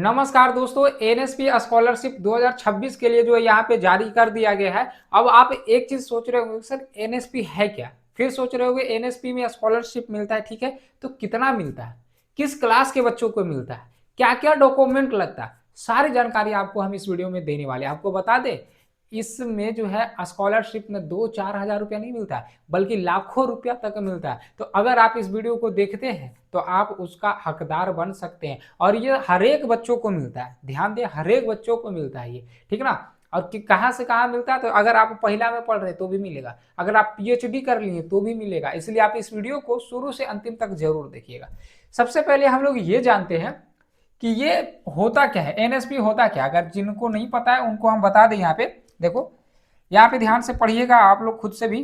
नमस्कार दोस्तों, NSP scholarship 2026 के लिए जो है यहाँ पे जारी कर दिया गया है। अब आप एक चीज सोच रहे होंगे सर एनएसपी है क्या, फिर सोच रहे होंगे एनएसपी में स्कॉलरशिप मिलता है, ठीक है, तो कितना मिलता है, किस क्लास के बच्चों को मिलता है, क्या क्या डॉक्यूमेंट लगता है, सारी जानकारी आपको हम इस वीडियो में देने वाले हैं। आपको बता दें इसमें जो है स्कॉलरशिप में 2-4 हजार रुपया नहीं मिलता है, बल्कि लाखों रुपया तक मिलता है। तो अगर आप इस वीडियो को देखते हैं तो आप उसका हकदार बन सकते हैं, और ये हर एक बच्चों को मिलता है। ध्यान दें, हर एक बच्चों को मिलता है ये, ठीक ना। और कि कहाँ से कहाँ मिलता है, तो अगर आप पहला में पढ़ रहे तो भी मिलेगा, अगर आप पीएचडी कर लिए तो भी मिलेगा। इसलिए आप इस वीडियो को शुरू से अंतिम तक जरूर देखिएगा। सबसे पहले हम लोग ये जानते हैं कि ये होता क्या है, एनएसपी होता क्या। अगर जिनको नहीं पता है उनको हम बता दें। यहाँ पे देखो, यहाँ पे ध्यान से पढ़िएगा आप लोग खुद से भी।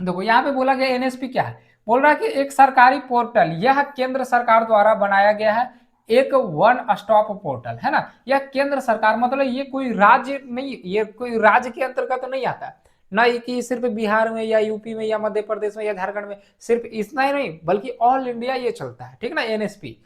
देखो यहाँ पे बोला गया एनएसपी क्या है, बोल रहा है कि एक सरकारी पोर्टल, यह केंद्र सरकार द्वारा बनाया गया है एक वन स्टॉप पोर्टल, है ना। यह केंद्र सरकार मतलब ये कोई राज्य नहीं, ये कोई राज्य के अंतर्गत तो नहीं आता, ना कि सिर्फ बिहार में या यूपी में या मध्य प्रदेश में या झारखंड में, सिर्फ इतना ही नहीं बल्कि ऑल इंडिया ये चलता है, ठीक ना एनएसपी।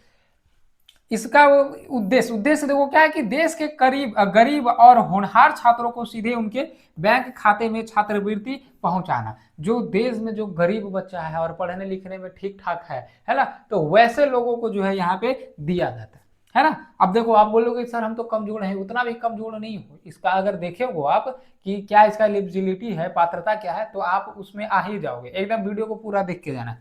इसका उद्देश्य देखो क्या है कि देश के करीब गरीब और होनहार छात्रों को सीधे उनके बैंक खाते में छात्रवृत्ति पहुंचाना। जो देश में जो गरीब बच्चा है और पढ़ने लिखने में ठीक ठाक है ना, तो वैसे लोगों को जो है यहाँ पे दिया जाता है ना। अब देखो आप बोलोगे सर हम तो कमजोर हैं, उतना भी कमजोर नहीं हो। इसका अगर देखे हो आप कि क्या इसका एलिजिबिलिटी है, पात्रता क्या है, तो आप उसमें आ ही जाओगे। एकदम वीडियो को पूरा देख के जाना।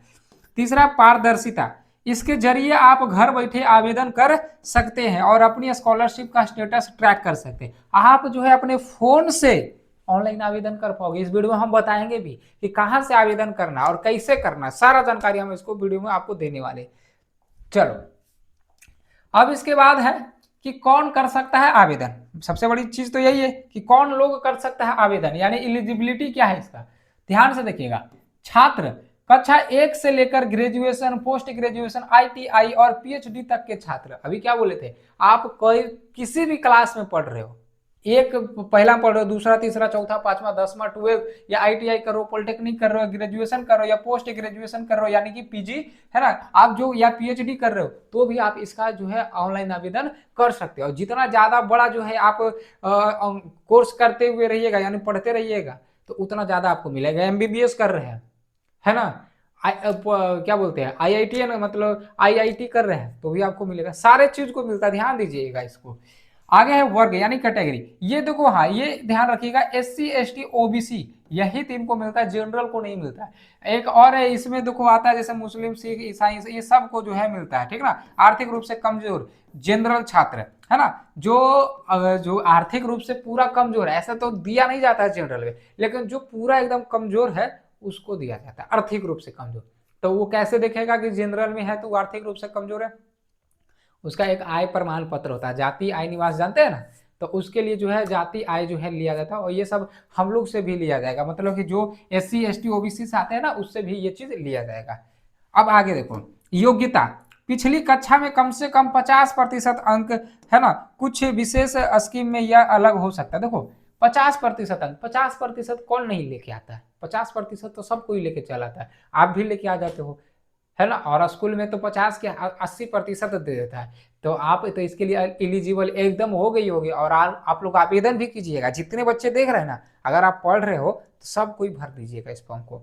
तीसरा, पारदर्शिता। इसके जरिए आप घर बैठे आवेदन कर सकते हैं और अपनी स्कॉलरशिप का स्टेटस ट्रैक कर सकते हैं। आप जो है अपने फोन से ऑनलाइन आवेदन कर पाओगे। इस वीडियो में हम बताएंगे भी कि कहां से आवेदन करना और कैसे करना, सारा जानकारी हम इसको वीडियो में आपको देने वाले। चलो अब इसके बाद है कि कौन कर सकता है आवेदन। सबसे बड़ी चीज तो यही है कि कौन लोग कर सकता है आवेदन, यानी एलिजिबिलिटी क्या है इसका। ध्यान से देखिएगा, छात्र कक्षा 1 से लेकर ग्रेजुएशन, पोस्ट ग्रेजुएशन, आईटीआई और पीएचडी तक के छात्र। अभी क्या बोले थे, आप कोई किसी भी क्लास में पढ़ रहे हो, एक पहला पढ़ रहे हो, दूसरा तीसरा चौथा पांचवा 10वां 12 या आईटीआई करो, पॉलिटेक्निक कर रहे हो, ग्रेजुएशन कर रहे हो या पोस्ट ग्रेजुएशन कर रहे हो यानी कि पीजी, है ना, आप जो या पीएचडी कर रहे हो, तो भी आप इसका जो है ऑनलाइन आवेदन कर सकते हो। जितना ज्यादा बड़ा जो है आप कोर्स करते हुए रहिएगा यानी पढ़ते रहिएगा, तो उतना ज्यादा आपको मिलेगा। एमबीबीएस कर रहे हैं, है ना, क्या बोलते हैं आईआईटी, मतलब आईआईटी कर रहे हैं तो भी आपको मिलेगा, सारे चीज को मिलता है। ध्यान दीजिएगा इसको। आगे है वर्ग यानी कैटेगरी। ये देखो, हाँ ये ध्यान रखिएगा, एससी एसटी ओबीसी यही तीन को मिलता है, जनरल को नहीं मिलता है। एक और है इसमें देखो आता है जैसे मुस्लिम, सिख, ईसाई, ये सब को जो है मिलता है, ठीक ना। आर्थिक रूप से कमजोर जनरल छात्र, है ना, जो आर्थिक रूप से पूरा कमजोर है, ऐसा तो दिया नहीं जाता है जनरल में, लेकिन जो पूरा एकदम कमजोर है उसको दिया जाता है आर्थिक रूप से कमजोर। तो वो कैसे देखेगा कि जनरल में है तो वो आर्थिक रूप से कमजोर है, उसका एक आय प्रमाण पत्र होता है, जाति आय निवास जानते हैं ना, तो उसके लिए जो है जाति आय जो है लिया जाता है। और ये सब हम लोग से भी लिया जाएगा, मतलब कि जो एससी एसटी ओबीसी से आते हैं ना, उससे भी ये चीज लिया जाएगा। अब आगे देखो, योग्यता। पिछली कक्षा में कम से कम 50% अंक, है ना, कुछ विशेष स्कीम में यह अलग हो सकता है। देखो 50% अंक, 50% कौन नहीं लेके आता है, 50% तो सब कोई लेके चला आता है, आप भी लेके आ जाते हो, है ना। और स्कूल में तो 50 के 80% दे देता है, तो आप तो इसके लिए एलिजिबल एकदम हो गई होगी। और आप लोग आवेदन भी कीजिएगा, जितने बच्चे देख रहे हैं ना, अगर आप पढ़ रहे हो तो सब कोई भर दीजिएगा इस फॉर्म को।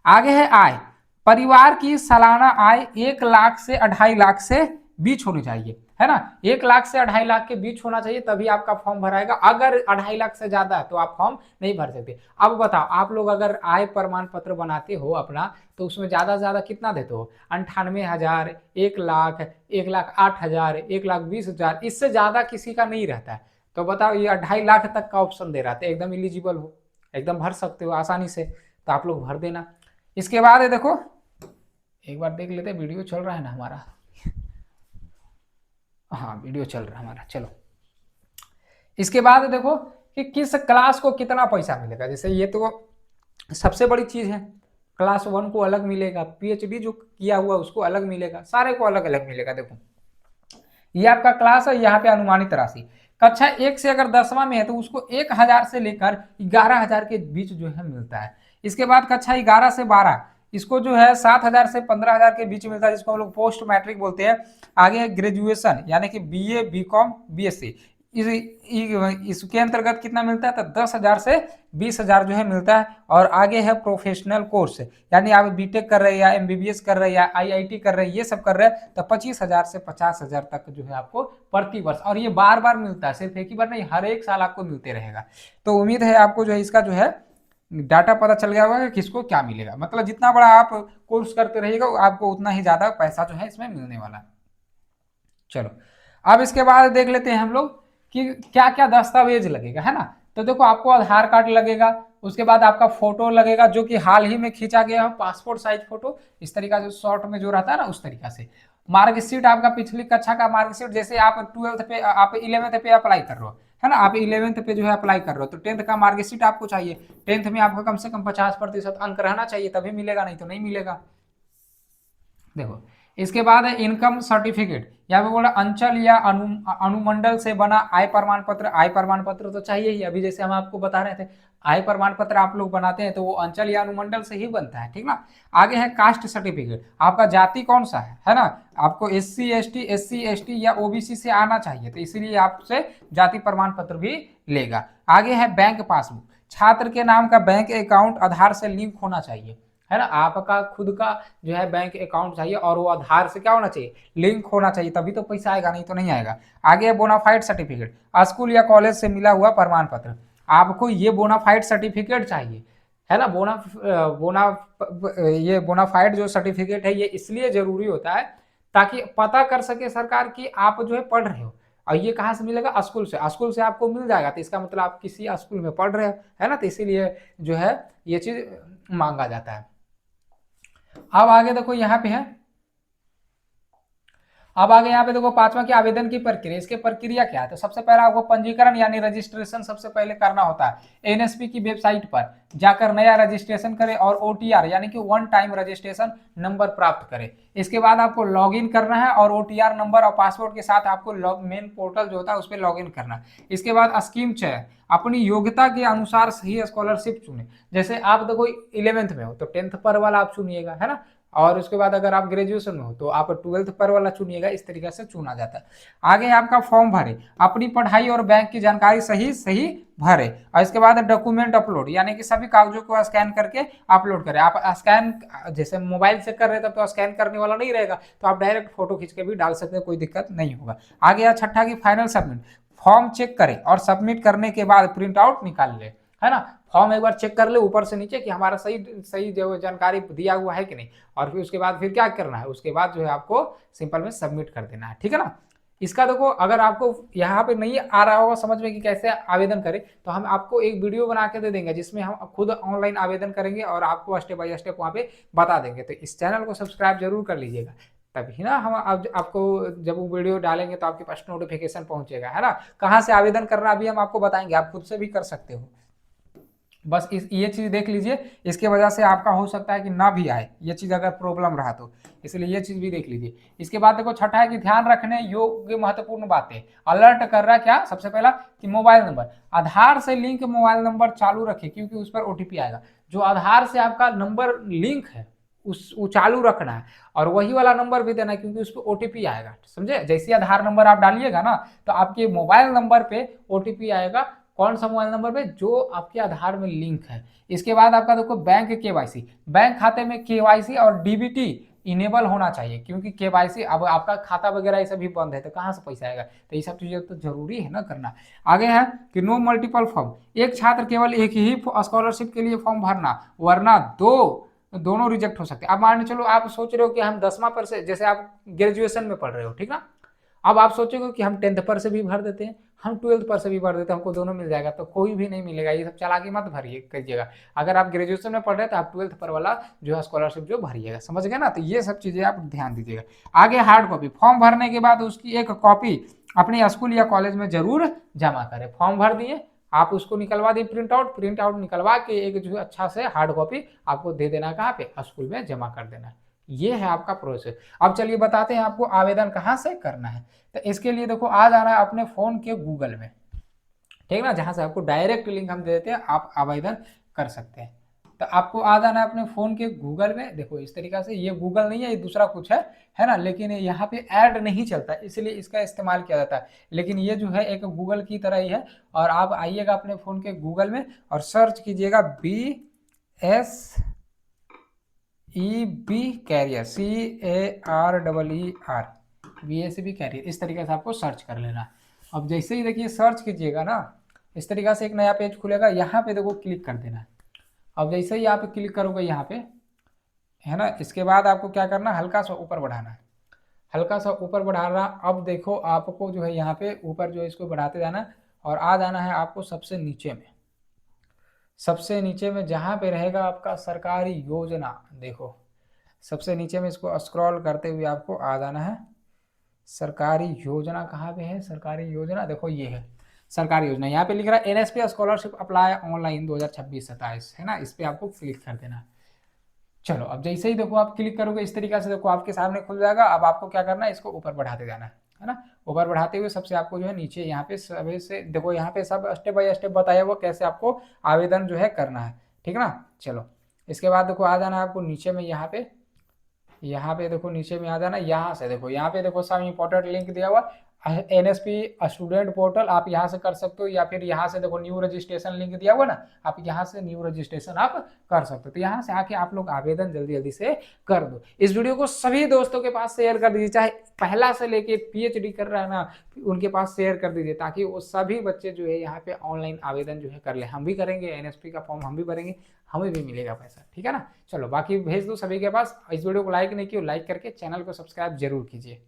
आगे है आय। परिवार की सालाना आय 1 लाख से 2.5 लाख से बीच होनी चाहिए, है ना। 1 लाख से 2.5 लाख के बीच होना चाहिए तभी आपका फॉर्म भराएगा। अगर 2.5 लाख से ज्यादा है तो आप फॉर्म नहीं भर सकते। अब बताओ आप लोग अगर आय प्रमाण पत्र बनाते हो अपना, तो उसमें ज्यादा से ज्यादा कितना देते हो, 98,000, 1 लाख, 1,08,000, 1,20,000, इससे ज्यादा किसी का नहीं रहता है। तो बताओ ये 2.5 लाख तक का ऑप्शन दे रहा था, एकदम एलिजिबल हो, एकदम भर सकते हो आसानी से, तो आप लोग भर देना। इसके बाद है देखो, एक बार देख लेते, वीडियो चल रहा है ना हमारा, हाँ वीडियो चल रहा है हमारा, चलो। इसके बाद देखो कि किस क्लास को कितना पैसा मिलेगा। जैसे ये तो सबसे बड़ी चीज है, क्लास 1 को अलग मिलेगा, पीएचडी जो किया हुआ उसको अलग मिलेगा, सारे को अलग अलग मिलेगा। देखो ये आपका क्लास है, यहाँ पे अनुमानित राशि कक्षा 1 से अगर 10वां में है तो उसको 1,000 से लेकर 11,000 के बीच जो है मिलता है। इसके बाद कक्षा 11 से 12 इसको जो है 7,000 से 15,000 के बीच मिलता है, जिसको हम लोग पोस्ट मैट्रिक बोलते हैं। आगे है ग्रेजुएशन यानी कि बीए, बीकॉम, बीएससी, इसके अंतर्गत कितना मिलता है, तो 10,000 से 20,000 जो है मिलता है। और आगे है प्रोफेशनल कोर्स, यानी आप बीटेक कर रहे हैं या एमबीबीएस कर रहे हैं या आईआईटी कर रहे हैं, ये सब कर रहे हैं, तो 25,000 से 50,000 तक जो है आपको प्रति वर्ष, और ये बार बार मिलता है, सिर्फ एक ही बार नहीं, हर एक साल आपको मिलते रहेगा। तो उम्मीद है आपको जो है इसका जो है डाटा पता चल गया होगा कि किसको क्या मिलेगा। मतलब जितना बड़ा आप कोर्स करते रहिएगा आपको उतना ही ज्यादा पैसा जो है इसमें मिलने वाला है। चलो अब इसके बाद देख लेते हैं हम लोग कि क्या क्या दस्तावेज लगेगा, है ना। तो देखो आपको आधार कार्ड लगेगा, उसके बाद आपका फोटो लगेगा जो कि हाल ही में खींचा गया है, पासपोर्ट साइज फोटो, इस तरीका से शॉर्ट में जो रहता है ना उस तरीका से। मार्कशीट, आपका पिछली कक्षा का मार्कशीट, जैसे आप 12th पे, आप 11th पे अप्लाई कर रहे हो, है ना, आप 11th पे जो है अप्लाई कर रहे हो, तो 10th का मार्कशीट आपको चाहिए। 10th में आपका कम से कम 50% अंक रहना चाहिए, तभी मिलेगा, नहीं तो नहीं मिलेगा। देखो इसके बाद है इनकम सर्टिफिकेट, यहाँ पे बोला अंचल या अनुमंडल से बना आय प्रमाण पत्र। आय प्रमाण पत्र तो चाहिए ही, अभी जैसे हम आपको बता रहे थे आय प्रमाण पत्र आप लोग बनाते हैं तो वो अंचल या अनुमंडल से ही बनता है, ठीक ना। आगे है कास्ट सर्टिफिकेट, आपका जाति कौन सा है ना, आपको एससी एसटी या ओबीसी से आना चाहिए, तो इसीलिए आपसे जाति प्रमाण पत्र भी लेगा। आगे है बैंक पासबुक, छात्र के नाम का बैंक अकाउंट आधार से लिंक होना चाहिए, है ना, आपका खुद का जो है बैंक अकाउंट चाहिए और वो आधार से क्या होना चाहिए, लिंक होना चाहिए, तभी तो पैसा आएगा, नहीं तो नहीं आएगा। आगे है बोनाफाइड सर्टिफिकेट, स्कूल या कॉलेज से मिला हुआ प्रमाण पत्र, आपको ये बोनाफाइड सर्टिफिकेट चाहिए, है ना। ये बोनाफाइड जो सर्टिफिकेट है ये इसलिए जरूरी होता है ताकि पता कर सके सरकार कि आप जो है पढ़ रहे हो। और ये कहाँ से मिलेगा, स्कूल से, स्कूल से आपको मिल जाएगा, तो इसका मतलब आप किसी स्कूल में पढ़ रहे हो, है ना, तो इसीलिए जो है ये चीज मांगा जाता है। अब आगे देखो यहाँ पे है, अब आगे यहाँ पे देखो पांचवा की आवेदन की प्रक्रिया, इसके प्रक्रिया क्या है, तो सबसे पहले आपको पंजीकरण यानी रजिस्ट्रेशन सबसे पहले करना होता है। एनएसपी की वेबसाइट पर जाकर नया रजिस्ट्रेशन करें और ओटीआर यानी कि वन टाइम रजिस्ट्रेशन नंबर प्राप्त करें। इसके बाद आपको लॉगिन करना है और ओटीआर नंबर और पासवर्ड के साथ आपको मेन पोर्टल जो होता है उस पर लॉगिन करना है। इसके बाद स्कीम चयन, अपनी योग्यता के अनुसार सही स्कॉलरशिप चुने, जैसे आप देखो 11th में हो तो 10th पर वाला आप चुनिएगा, है ना, और उसके बाद अगर आप ग्रेजुएशन में हो तो आप 12th पर वाला चुनिएगा, इस तरीके से चुना जाता है। आगे आपका फॉर्म भरे, अपनी पढ़ाई और बैंक की जानकारी सही सही भरे, और इसके बाद डॉक्यूमेंट अपलोड यानी कि सभी कागजों को स्कैन करके अपलोड करें। आप स्कैन जैसे मोबाइल से कर रहे हैं तब तो स्कैन करने वाला नहीं रहेगा, तो आप डायरेक्ट फोटो खींच के भी डाल सकते हैं, कोई दिक्कत नहीं होगा। आगे छठा की फाइनल सबमिट, फॉर्म चेक करें और सबमिट करने के बाद प्रिंट आउट निकाल ले, है ना, फॉर्म एक बार चेक कर ले ऊपर से नीचे कि हमारा सही सही जो जानकारी दिया हुआ है कि नहीं, और फिर उसके बाद फिर क्या करना है, उसके बाद जो है आपको सिंपल में सबमिट कर देना है, ठीक है ना। इसका देखो अगर आपको यहाँ पे नहीं आ रहा होगा समझ में कि कैसे आवेदन करें, तो हम आपको एक वीडियो बना के दे देंगे जिसमें हम खुद ऑनलाइन आवेदन करेंगे और आपको स्टेप बाय स्टेप वहाँ पे बता देंगे। तो इस चैनल को सब्सक्राइब जरूर कर लीजिएगा, तभी ना हम आपको जब वो वीडियो डालेंगे तो आपके पास नोटिफिकेशन पहुंचेगा, है ना। कहाँ से आवेदन करना अभी हम आपको बताएंगे, आप खुद से भी कर सकते हो। बस ये चीज देख लीजिए, इसके वजह से आपका हो सकता है कि ना भी आए ये चीज अगर प्रॉब्लम रहा तो, इसलिए ये चीज भी देख लीजिए। इसके बाद देखो छठा है कि ध्यान रखने योग्य महत्वपूर्ण बातें, अलर्ट कर रहा है क्या, सबसे पहला कि मोबाइल नंबर, आधार से लिंक मोबाइल नंबर चालू रखें क्योंकि उस पर ओटीपी आएगा। जो आधार से आपका नंबर लिंक है उस वो चालू रखना है, और वही वाला नंबर भी देना है क्योंकि उस पर ओटीपी आएगा, समझे। जैसे आधार नंबर आप डालिएगा ना तो आपके मोबाइल नंबर पे ओटीपी आएगा, कौन सा मोबाइल नंबर पे, जो आपके आधार में लिंक है। इसके बाद आपका देखो बैंक केवाईसी, बैंक खाते में केवाईसी और डीबीटी इनेबल होना चाहिए क्योंकि केवाईसी अब आपका खाता वगैरह ये सब भी बंद है तो कहाँ से पैसा आएगा, तो ये सब चीजें तो जरूरी है ना करना। आगे है कि नो मल्टीपल फॉर्म, एक छात्र केवल एक ही स्कॉलरशिप के लिए फॉर्म भरना, वरना दोनों रिजेक्ट हो सकते हैं। अब मान चलो आप सोच रहे हो कि हम 10वां पर से, जैसे आप ग्रेजुएशन में पढ़ रहे हो, ठीक ना, अब आप सोचोगे कि हम 10th पर से भी भर देते हैं, हम 12th पर से भी भर देते हैं, हमको दोनों मिल जाएगा, तो कोई भी नहीं मिलेगा, ये सब चालाकी मत भरिए करिएगा। अगर आप ग्रेजुएशन में पढ़ रहे हैं तो आप 12th पर वाला जो है स्कॉलरशिप जो भरिएगा, समझ गए ना, तो ये सब चीजें आप ध्यान दीजिएगा। आगे हार्ड कॉपी, फॉर्म भरने के बाद उसकी एक कॉपी अपने स्कूल या कॉलेज में जरूर जमा करें। फॉर्म भर दिए आप उसको निकलवा दिए प्रिंट आउट निकलवा के एक जो अच्छा से हार्ड कॉपी आपको दे देना, कहाँ पे, स्कूल में जमा कर देना। ये है आपका प्रोसेस। अब चलिए बताते हैं आपको आवेदन कहाँ से करना है। तो इसके लिए देखो आ जाना है अपने फोन के गूगल में, ठीक ना, जहां से आपको डायरेक्ट लिंक हम दे देते हैं, आप आवेदन कर सकते हैं। तो आपको आ जाना है अपने फ़ोन के गूगल में। देखो इस तरीक़ा से, ये गूगल नहीं है, ये दूसरा कुछ है ना? लेकिन यहाँ पे ऐड नहीं चलता इसलिए इसका इस्तेमाल किया जाता है। लेकिन ये जो है एक गूगल की तरह ही है। और आप आइएगा अपने फ़ोन के गूगल में और सर्च कीजिएगा BSEB career, CAREER, BSEB career. इस तरीके से आपको सर्च कर लेना है। अब जैसे ही देखिए सर्च कीजिएगा ना, इस तरीक़ा से एक नया पेज खुलेगा, यहाँ पे देखो क्लिक कर देना है। अब जैसे ही आप क्लिक करोगे यहाँ पे, है ना, इसके बाद आपको क्या करना है, हल्का सा ऊपर बढ़ाना है, हल्का सा ऊपर बढ़ाना। अब देखो आपको जो है यहाँ पे ऊपर जो है इसको बढ़ाते जाना है और आ जाना है आपको सबसे नीचे में। सबसे नीचे में जहाँ पे रहेगा आपका सरकारी योजना, देखो सबसे नीचे में इसको स्क्रॉल करते हुए आपको आ जाना है। सरकारी योजना कहाँ पे है, सरकारी योजना देखो ये है सरकारी योजना। यहाँ पे लिख रहा है NSP स्कॉलरशिप अप्लाई ऑनलाइन 2026-27, है ना, इस पर आपको क्लिक कर देना है। चलो अब जैसे ही देखो आप क्लिक करोगे इस तरीके से देखो आपके सामने खुल जाएगा। अब आपको क्या करना है, इसको ऊपर बढ़ाते जाना है ना। ऊपर बढ़ाते हुए सबसे आपको जो है नीचे यहाँ पे सभी से देखो, यहाँ पे सब स्टेप बाय स्टेप बताया हुआ कैसे आपको आवेदन जो है करना है, ठीक है ना। चलो इसके बाद देखो आ जाना है आपको नीचे में, यहाँ पे देखो नीचे में आ जाना। यहाँ से देखो, यहाँ पे देखो सब इंपॉर्टेंट लिंक दिया हुआ NSP स्टूडेंट पोर्टल, आप यहाँ से कर सकते हो, या फिर यहाँ से देखो न्यू रजिस्ट्रेशन लिंक दिया हुआ ना, आप यहाँ से न्यू रजिस्ट्रेशन आप कर सकते हो। तो यहाँ से आके आप लोग आवेदन जल्दी जल्दी से कर दो। इस वीडियो को सभी दोस्तों के पास शेयर कर दीजिए, चाहे पहला से लेके PhD कर रहा है ना, उनके पास शेयर कर दीजिए, ताकि वो सभी बच्चे जो है यहाँ पे ऑनलाइन आवेदन जो है कर ले। हम भी करेंगे, NSP का फॉर्म हम भी भरेंगे, हमें भी मिलेगा पैसा, ठीक है ना। चलो बाकी भेज दो सभी के पास। इस वीडियो को लाइक नहीं किया, लाइक करके चैनल को सब्सक्राइब जरूर कीजिए।